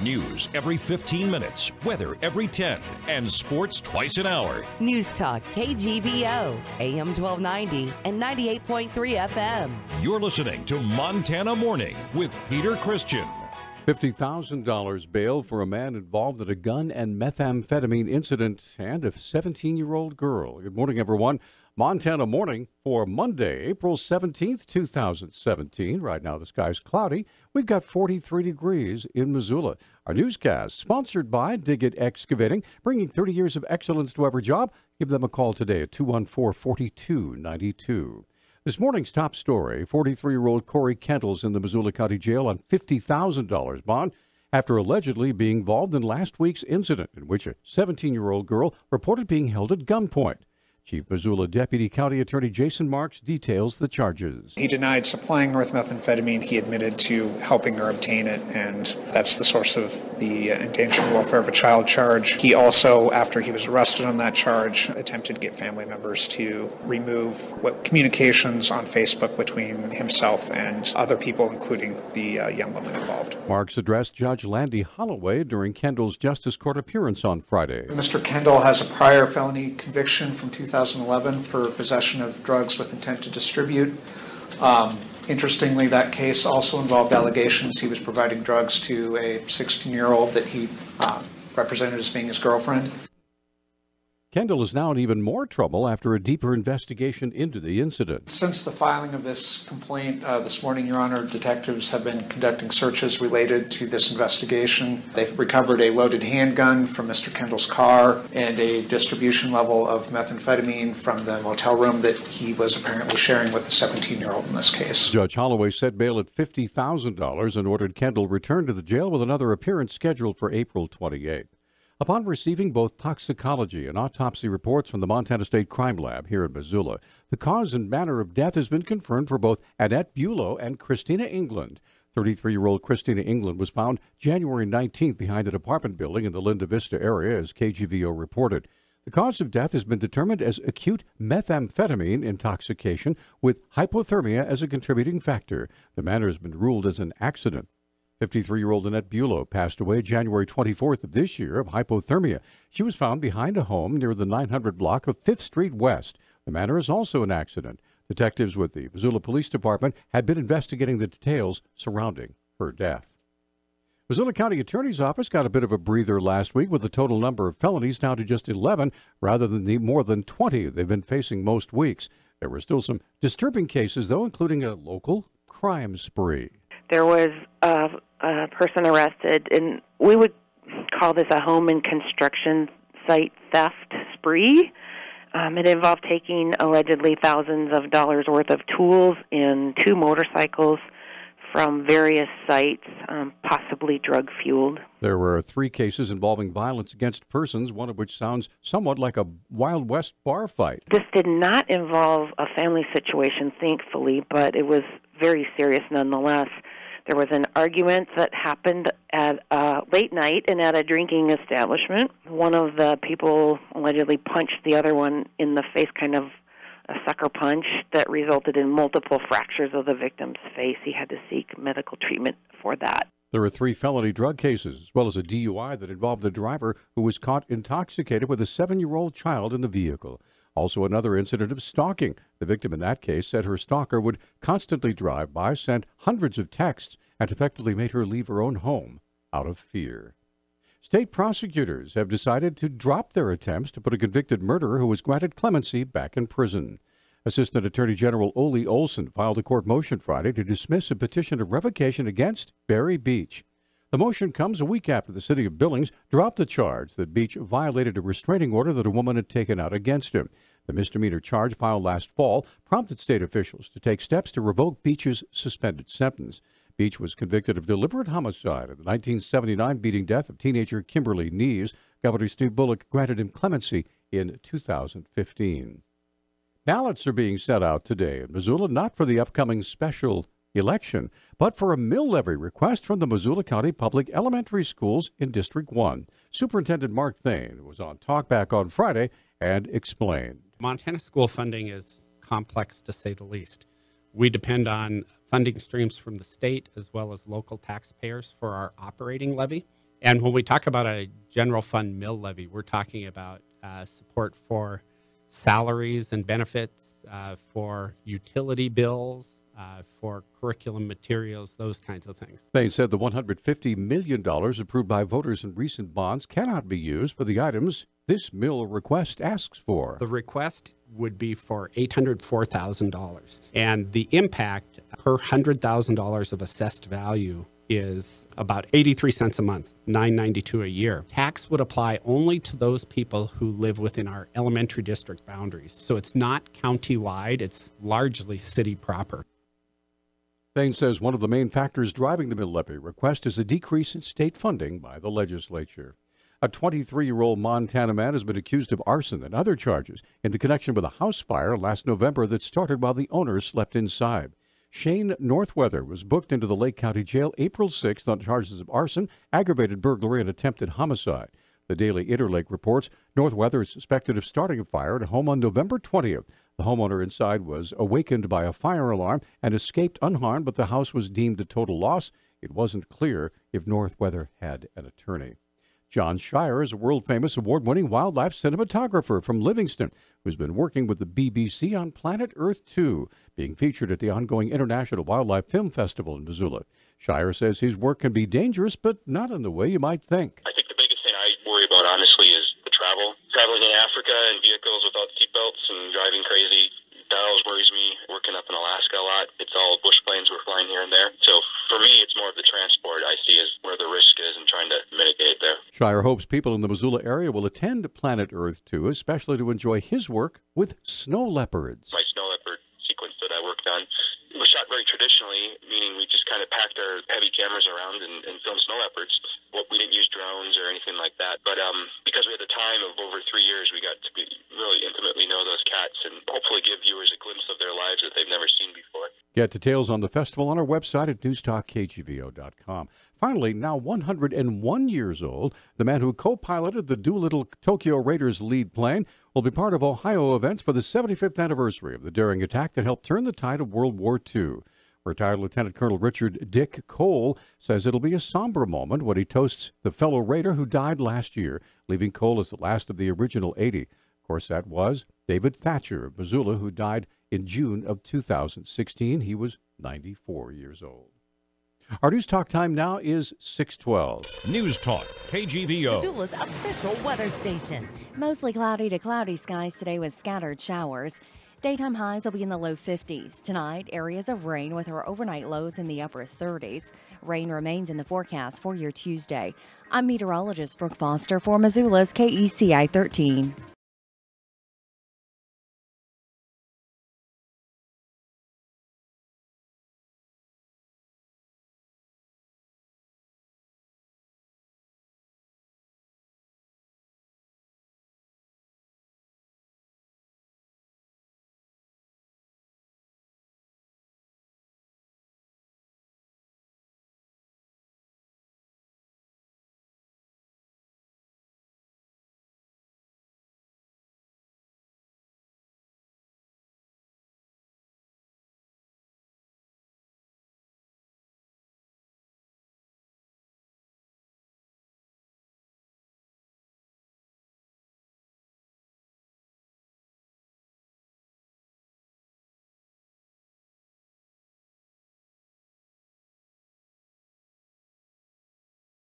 News every 15 minutes, weather every 10, and sports twice an hour. Newstalk, KGVO, AM 1290 and 98.3 FM. You're listening to Montana Morning with Peter Christian. $50,000 bail for a man involved in a gun and methamphetamine incident and a 17-year-old girl. Good morning, everyone. Montana Morning for Monday, April 17th, 2017. Right now, the sky's cloudy. We've got 43 degrees in Missoula. Our newscast, sponsored by Dig It Excavating, bringing 30 years of excellence to every job. Give them a call today at 214-4292. This morning's top story, 43-year-old Corey Kendall's in the Missoula County Jail on $50,000 bond after allegedly being involved in last week's incident in which a 17-year-old girl reported being held at gunpoint. Chief Missoula Deputy County Attorney Jason Marks details the charges. He denied supplying her with methamphetamine. He admitted to helping her obtain it, and that's the source of the endangered welfare of a child charge. He also, after he was arrested on that charge, attempted to get family members to remove communications on Facebook between himself and other people, including the young woman involved. Marks addressed Judge Landy Holloway during Kendall's Justice Court appearance on Friday. Mr. Kendall has a prior felony conviction from 2011 for possession of drugs with intent to distribute. Interestingly, that case also involved allegations he was providing drugs to a 16-year-old that he represented as being his girlfriend. Kendall is now in even more trouble after a deeper investigation into the incident. Since the filing of this complaint this morning, Your Honor, detectives have been conducting searches related to this investigation. They've recovered a loaded handgun from Mr. Kendall's car and a distribution level of methamphetamine from the motel room that he was apparently sharing with the 17-year-old in this case. Judge Holloway set bail at $50,000 and ordered Kendall returned to the jail with another appearance scheduled for April 28th. Upon receiving both toxicology and autopsy reports from the Montana State Crime Lab here in Missoula, the cause and manner of death has been confirmed for both Annette Bulow and Christina England. 33-year-old Christina England was found January 19th behind an apartment building in the Linda Vista area, as KGVO reported. The cause of death has been determined as acute methamphetamine intoxication with hypothermia as a contributing factor. The matter has been ruled as an accident. 53-year-old Annette Bulow passed away January 24th of this year of hypothermia. She was found behind a home near the 900 block of 5th Street West. The matter is also an accident. Detectives with the Missoula Police Department had been investigating the details surrounding her death. Missoula County Attorney's Office got a bit of a breather last week with the total number of felonies down to just 11 rather than the more than 20 they've been facing most weeks. There were still some disturbing cases, though, including a local crime spree. There was a person arrested, and we would call this a home and construction site theft spree. It involved taking allegedly thousands of dollars worth of tools and 2 motorcycles from various sites, possibly drug-fueled. There were 3 cases involving violence against persons, one of which sounds somewhat like a Wild West bar fight. This did not involve a family situation, thankfully, but it was very serious nonetheless. There was an argument that happened at late night and at a drinking establishment. One of the people allegedly punched the other one in the face, kind of a sucker punch that resulted in multiple fractures of the victim's face. He had to seek medical treatment for that. There were 3 felony drug cases, as well as a DUI that involved a driver who was caught intoxicated with a 7-year-old child in the vehicle. Also another incident of stalking. The victim in that case said her stalker would constantly drive by, sent hundreds of texts, and effectively made her leave her own home out of fear. State prosecutors have decided to drop their attempts to put a convicted murderer who was granted clemency back in prison. Assistant Attorney General Ole Olson filed a court motion Friday to dismiss a petition of revocation against Barry Beach. The motion comes a week after the city of Billings dropped the charge that Beach violated a restraining order that a woman had taken out against him. The misdemeanor charge filed last fall prompted state officials to take steps to revoke Beach's suspended sentence. Beach was convicted of deliberate homicide in the 1979 beating death of teenager Kimberly Nees. Governor Steve Bullock granted him clemency in 2015. Ballots are being sent out today in Missoula, not for the upcoming special election, but for a mill levy request from the Missoula County Public Elementary Schools in District 1. Superintendent Mark Thane was on Talkback on Friday and explained. Montana school funding is complex, to say the least. We depend on funding streams from the state as well as local taxpayers for our operating levy, And when we talk about a general fund mill levy, we're talking about support for salaries and benefits, for utility bills, for curriculum materials, those kinds of things. They said the $150 million approved by voters in recent bonds cannot be used for the items this mill request asks for. The request would be for $804,000, and the impact per $100,000 of assessed value is about 83 cents a month, $9.92 a year. Tax would apply only to those people who live within our elementary district boundaries. So it's not county-wide, it's largely city proper. Thane says one of the main factors driving the mill levy request is a decrease in state funding by the legislature. A 23-year-old Montana man has been accused of arson and other charges in connection with a house fire last November that started while the owner slept inside. Shane Northweather was booked into the Lake County Jail April 6th on charges of arson, aggravated burglary, and attempted homicide. The Daily Interlake reports Northweather is suspected of starting a fire at a home on November 20th. The homeowner inside was awakened by a fire alarm and escaped unharmed, but the house was deemed a total loss. It wasn't clear if Northweather had an attorney. John Shire is a world-famous award-winning wildlife cinematographer from Livingston who's been working with the BBC on Planet Earth 2, being featured at the ongoing International Wildlife Film Festival in Missoula. Shire says his work can be dangerous, but not in the way you might think. I think the biggest thing I worry about, honestly, is the travel. Traveling in Africa in vehicles without seatbelts and driving crazy, that always worries me. Working up in Alaska a lot, it's all bush planes we're flying here and there. So for me, it's more of the transport I see as where the risk is and trying to mitigate there. Shire hopes people in the Missoula area will attend Planet Earth 2, especially to enjoy his work with snow leopards. My snow leopard sequence that I worked on was shot very traditionally, meaning we just kind of packed our heavy cameras around and filmed snow leopards. We didn't use drones or anything like that, but because we had the time of over 3 years, we got to really intimately know those cats and hopefully give viewers a glimpse of their lives that they've never seen before. Get details on the festival on our website at newstalkkgvo.com. Finally, now 101 years old, the man who co-piloted the Doolittle Tokyo Raiders lead plane will be part of Ohio events for the 75th anniversary of the daring attack that helped turn the tide of World War II. Retired Lieutenant Colonel Richard Dick Cole says it'll be a somber moment when he toasts the fellow Raider who died last year, leaving Cole as the last of the original 80. Of course, that was David Thatcher of Missoula, who died in June of 2016. He was 94 years old. Our news talk time now is 6:12. News Talk, KGVO. Missoula's official weather station. Mostly cloudy to cloudy skies today with scattered showers. Daytime highs will be in the low 50s. Tonight, areas of rain with our overnight lows in the upper 30s. Rain remains in the forecast for your Tuesday. I'm meteorologist Brooke Foster for Missoula's KECI 13.